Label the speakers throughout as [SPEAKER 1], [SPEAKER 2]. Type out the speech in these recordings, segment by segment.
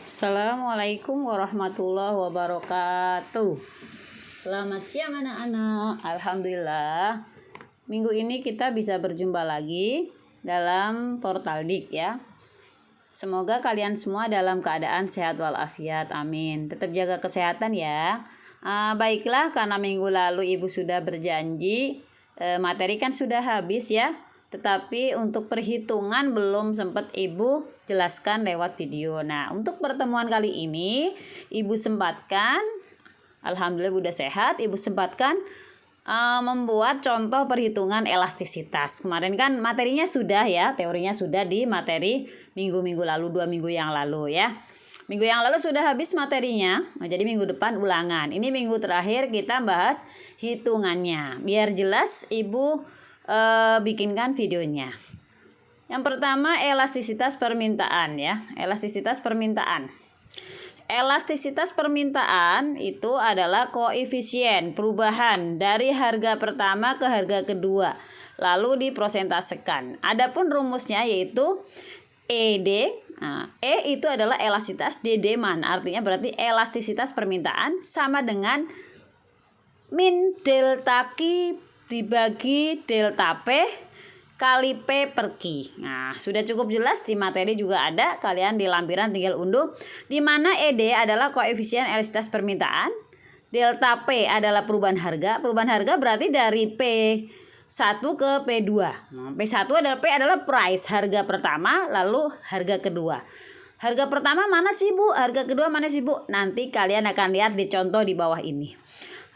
[SPEAKER 1] Assalamualaikum warahmatullahi wabarakatuh. Selamat siang anak-anak. Alhamdulillah minggu ini kita bisa berjumpa lagi dalam Portal Dik ya. Semoga kalian semua dalam keadaan sehat walafiat. Amin. Tetap jaga kesehatan ya. Baiklah, karena minggu lalu Ibu sudah berjanji, materi kan sudah habis ya. Tetapi untuk perhitungan belum sempat Ibu jelaskan lewat video. Nah, untuk pertemuan kali ini Ibu sempatkan, alhamdulillah udah sehat, Ibu sempatkan membuat contoh perhitungan elastisitas. Kemarin kan materinya sudah ya, teorinya sudah di materi minggu-minggu lalu, 2 minggu yang lalu ya. Minggu yang lalu sudah habis materinya, jadi minggu depan ulangan. Ini minggu terakhir kita bahas hitungannya. Biar jelas Ibu bikinkan videonya. Yang pertama elastisitas permintaan ya. Elastisitas permintaan. Elastisitas permintaan itu adalah koefisien perubahan dari harga pertama ke harga kedua, lalu diprosentasekan. Adapun rumusnya yaitu ED. Nah, E itu adalah elastisitas, D demand, artinya berarti elastisitas permintaan sama dengan min delta Q dibagi delta P kali P per Q. Nah, sudah cukup jelas, di materi juga ada, kalian di lampiran tinggal unduh, di mana ED adalah koefisien elastisitas permintaan, delta P adalah perubahan harga berarti dari P1 ke P2. Nah, P1 adalah P adalah price, harga pertama, lalu harga kedua. Harga pertama mana sih Bu? Harga kedua mana sih Bu? Nanti kalian akan lihat di contoh di bawah ini.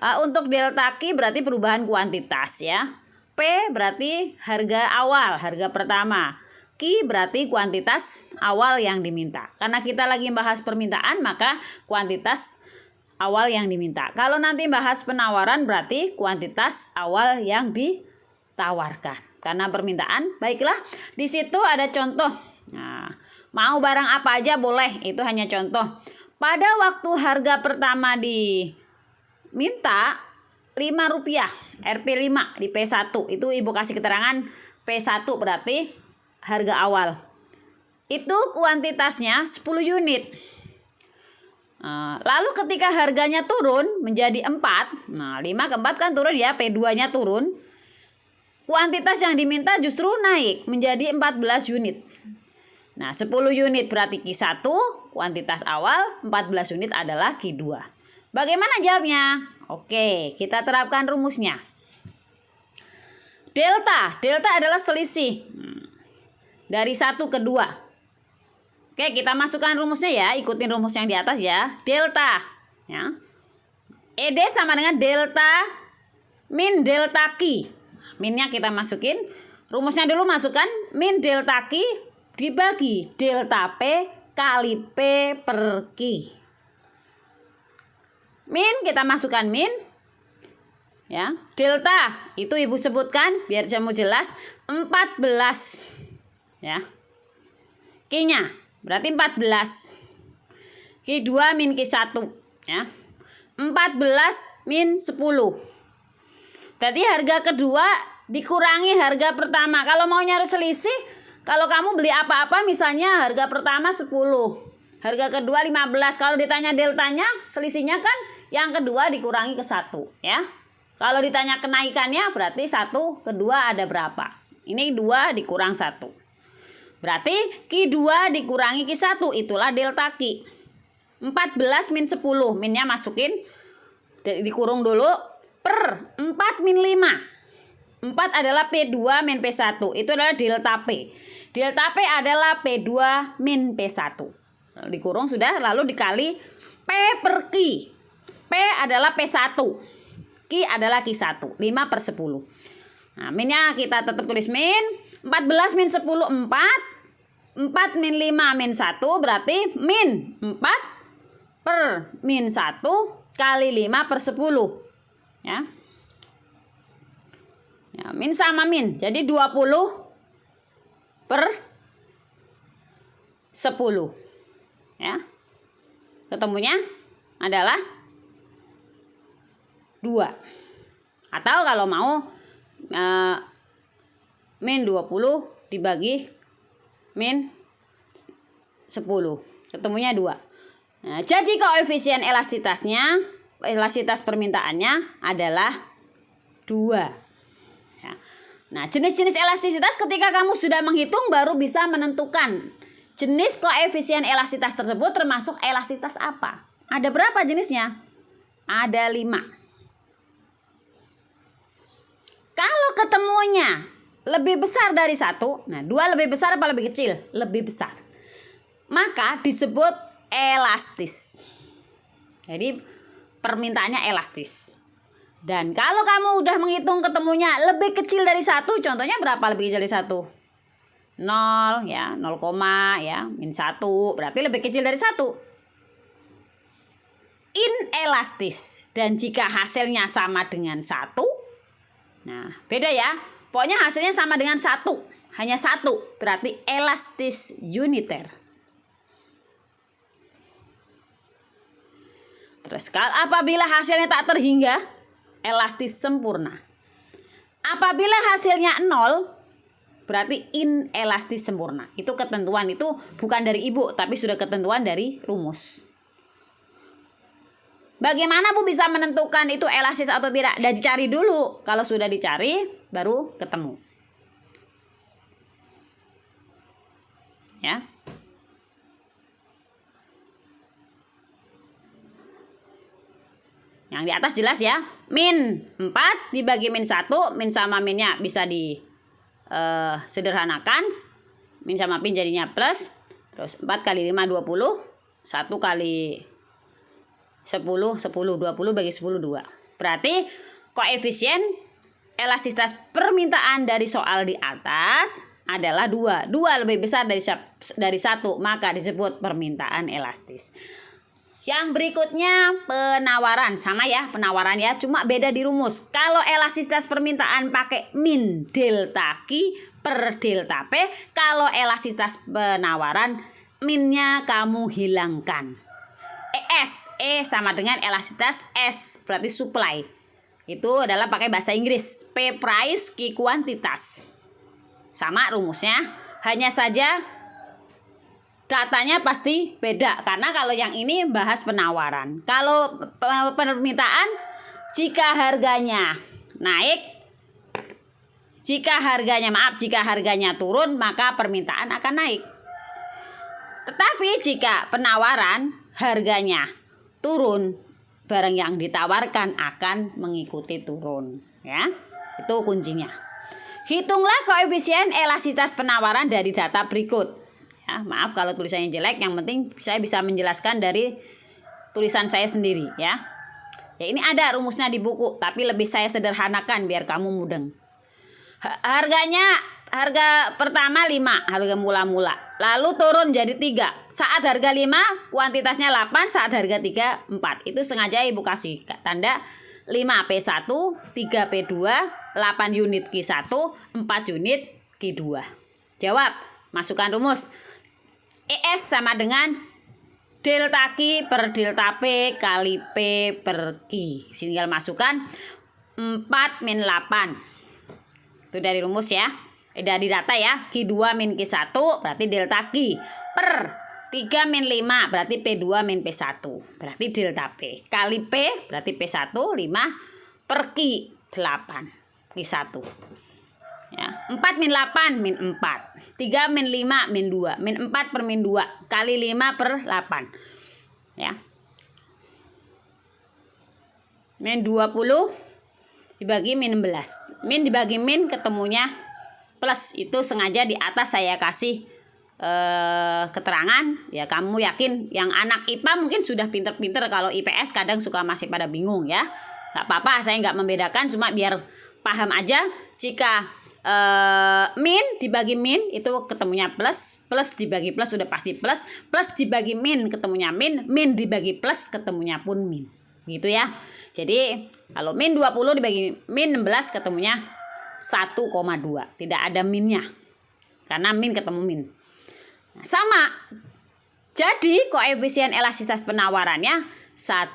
[SPEAKER 1] Untuk delta Q berarti perubahan kuantitas ya. P berarti harga awal, harga pertama. Q berarti kuantitas awal yang diminta. Karena kita lagi bahas permintaan, maka kuantitas awal yang diminta. Kalau nanti bahas penawaran berarti kuantitas awal yang ditawarkan. Karena permintaan, baiklah, di situ ada contoh. Nah, mau barang apa aja boleh, itu hanya contoh. Pada waktu harga pertama minta Rp5, Rp5 di P1, itu Ibu kasih keterangan P1 berarti harga awal. Itu kuantitasnya 10 unit. Lalu ketika harganya turun menjadi 4, nah 5 ke 4 kan turun ya, P2-nya turun. Kuantitas yang diminta justru naik menjadi 14 unit. Nah, 10 unit berarti Q1, kuantitas awal, 14 unit adalah Q2. Bagaimana jawabnya? Oke, kita terapkan rumusnya. Delta adalah selisih dari 1 ke 2. Oke, kita masukkan rumusnya ya, ikutin rumus yang di atas ya. Delta ya. ED sama dengan delta min delta Q. Minnya kita masukin. Rumusnya dulu masukkan min delta Q dibagi delta P kali P per Q. Min kita masukkan min ya. Delta itu Ibu sebutkan biar kamu jelas 14 ya. Q-nya berarti 14. Q2 min Q1 ya. 14 min 10. Berarti harga kedua dikurangi harga pertama. Kalau mau nyari selisih, kalau kamu beli apa-apa misalnya harga pertama 10, harga kedua 15. Kalau ditanya deltanya, selisihnya kan yang kedua dikurangi ke 1 ya. Kalau ditanya kenaikannya berarti 1 kedua ada berapa? Ini 2 dikurang 1. Berarti Q2 dikurangi Q1, itulah delta Q. 14 min 10, minnya masukin, dikurung dulu, per 4 min 5. 4 adalah P2 min P1, itu adalah delta P. Delta P adalah P2 min P1. Dikurung sudah, lalu dikali P per Q. P adalah P1, Q adalah Q1, 5 per 10. Nah, minnya kita tetap tulis min. 14 min 10, 4. 4 min 5 min 1, berarti min 4 per min 1 kali 5 per 10. Ya. Ya, min sama min, jadi 20 per 10. Ya. Ketemunya adalah 2. Atau kalau mau min 20 dibagi min 10, ketemunya 2. Nah, jadi koefisien elastisitas permintaannya adalah 2. Ya. Nah, jenis-jenis elastisitas ketika kamu sudah menghitung baru bisa menentukan jenis koefisien elastisitas tersebut termasuk elastisitas apa. Ada berapa jenisnya? Ada 5. Kalau ketemunya lebih besar dari 1, nah 2 lebih besar apa lebih kecil? Lebih besar. Maka disebut elastis. Jadi permintaannya elastis. Dan kalau kamu udah menghitung ketemunya lebih kecil dari 1, contohnya berapa lebih kecil dari 1? 0 ya, 0, ya, -1, berarti lebih kecil dari 1. Inelastis. Dan jika hasilnya sama dengan 1, nah beda ya. Pokoknya hasilnya sama dengan 1, hanya 1, berarti elastis uniter. Terus apabila hasilnya tak terhingga, elastis sempurna. Apabila hasilnya 0, berarti inelastis sempurna. Itu ketentuan, itu bukan dari ibu, tapi sudah ketentuan dari rumus. Bagaimana Bu bisa menentukan itu elastis atau tidak? Dan dicari dulu. Kalau sudah dicari, baru ketemu. Ya. Yang di atas jelas ya. Min 4 dibagi min 1. Min sama minnya bisa sederhanakan. Min sama min jadinya plus. Terus 4 kali 5, 20. 1 kali 10, 20 bagi 10, 2. Berarti koefisien elastisitas permintaan dari soal di atas adalah 2. 2 lebih besar dari 1, maka disebut permintaan elastis. Yang berikutnya penawaran, sama ya penawaran ya, cuma beda di rumus. Kalau elastisitas permintaan pakai min delta Q per delta P, kalau elastisitas penawaran minnya kamu hilangkan. E sama dengan elastisitas S, berarti supply. Itu adalah pakai bahasa Inggris. P price, Q kuantitas. Sama rumusnya, hanya saja datanya pasti beda, karena kalau yang ini bahas penawaran. Kalau permintaan, jika harganya naik, jika harganya turun, maka permintaan akan naik. Tetapi jika penawaran harganya turun, barang yang ditawarkan akan mengikuti turun, ya. Itu kuncinya. Hitunglah koefisien elastisitas penawaran dari data berikut. Ya, maaf kalau tulisannya jelek, yang penting saya bisa menjelaskan dari tulisan saya sendiri ya. Ya ini ada rumusnya di buku, tapi lebih saya sederhanakan biar kamu mudeng. Harga pertama 5, harga mula-mula. Lalu turun jadi 3. Saat harga 5, kuantitasnya 8, saat harga 3, 4. Itu sengaja Ibu kasih tanda 5P1, 3P2, 8 unit Q1, 4 unit Q2. Jawab, masukkan rumus. ES sama dengan delta Q per delta P kali P per Q. Tinggal masukkan 4 min 8. Itu dari rumus ya. Dari data ya. Q2 min Q1 berarti delta Q per 3 min 5 berarti P2 min P1. Berarti delta P. Kali P berarti P1 5 per Q 8. Q1. Ya, 4 min 8 min 4. 3 min 5 min 2. Min 4 per min 2. Kali 5 per 8. Ya. Min 20 dibagi min 16. Min dibagi min ketemunya plus. Itu sengaja di atas saya kasih keterangan. Ya kamu yakin yang anak IPA mungkin sudah pinter-pinter. Kalau IPS kadang suka masih pada bingung ya. Gak apa-apa, saya nggak membedakan. Cuma biar paham aja. Jika min dibagi min itu ketemunya plus, plus dibagi plus sudah pasti plus, plus dibagi min ketemunya min, min dibagi plus ketemunya pun min, gitu ya. Jadi kalau min 20 dibagi min 16 ketemunya 1,2, tidak ada minnya karena min ketemu min. Nah, sama, jadi koefisien elastisitas penawarannya 1,2.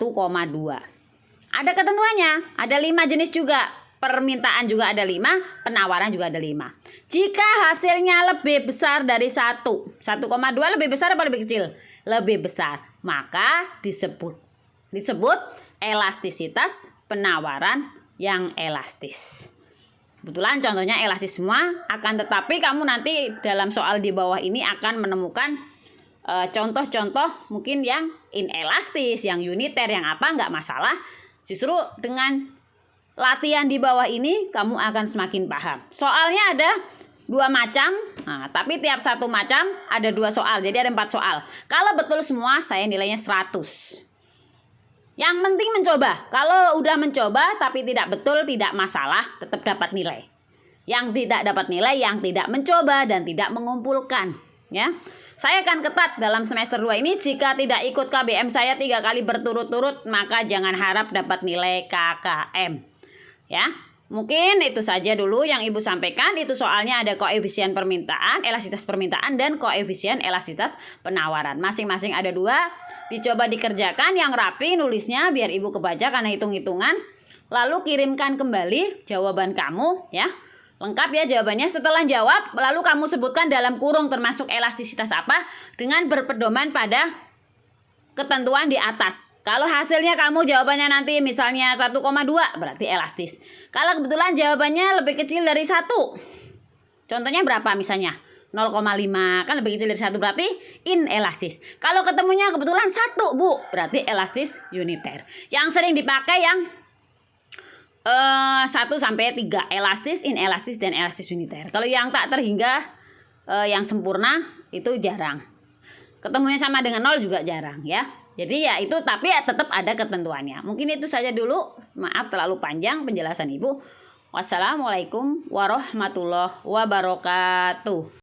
[SPEAKER 1] Ada ketentuannya, ada 5 jenis juga. Permintaan juga ada 5, penawaran juga ada 5. Jika hasilnya lebih besar dari 1, 1,2 lebih besar apa lebih kecil? lebih besar. Maka disebut elastisitas penawaran yang elastis. Kebetulan contohnya elastis semua, akan tetapi kamu nanti dalam soal di bawah ini akan menemukan contoh-contoh mungkin yang inelastis, yang uniter, yang apa, nggak masalah. Justru dengan latihan di bawah ini kamu akan semakin paham. Soalnya ada 2 macam, tapi tiap satu macam ada 2 soal, jadi ada 4 soal. Kalau betul semua saya nilainya 100. Yang penting mencoba. Kalau udah mencoba tapi tidak betul, tidak masalah, tetap dapat nilai. Yang tidak dapat nilai yang tidak mencoba dan tidak mengumpulkan, ya. Saya akan ketat dalam semester 2 ini. Jika tidak ikut KBM saya 3 kali berturut-turut, maka jangan harap dapat nilai KKM. Ya. Mungkin itu saja dulu yang Ibu sampaikan. Itu soalnya ada koefisien permintaan, elastisitas permintaan, dan koefisien elastisitas penawaran. Masing-masing ada 2. Dicoba dikerjakan yang rapi nulisnya biar Ibu kebaca karena hitung-hitungan. Lalu kirimkan kembali jawaban kamu, ya. Lengkap ya jawabannya. Setelah jawab, lalu kamu sebutkan dalam kurung termasuk elastisitas apa dengan berpedoman pada ketentuan di atas. Kalau hasilnya kamu jawabannya nanti misalnya 1,2 berarti elastis. Kalau kebetulan jawabannya lebih kecil dari 1. Contohnya berapa misalnya? 0,5 kan lebih kecil dari 1 berarti inelastis. Kalau ketemunya kebetulan 1, Bu, berarti elastis uniter. Yang sering dipakai yang 1 sampai 3, elastis, inelastis, dan elastis uniter. Kalau yang tak terhingga yang sempurna itu jarang. Ketemunya sama dengan 0 juga jarang, ya. Jadi ya itu, tapi ya tetap ada ketentuannya. Mungkin itu saja dulu. Maaf terlalu panjang penjelasan Ibu. Wassalamualaikum warahmatullahi wabarakatuh.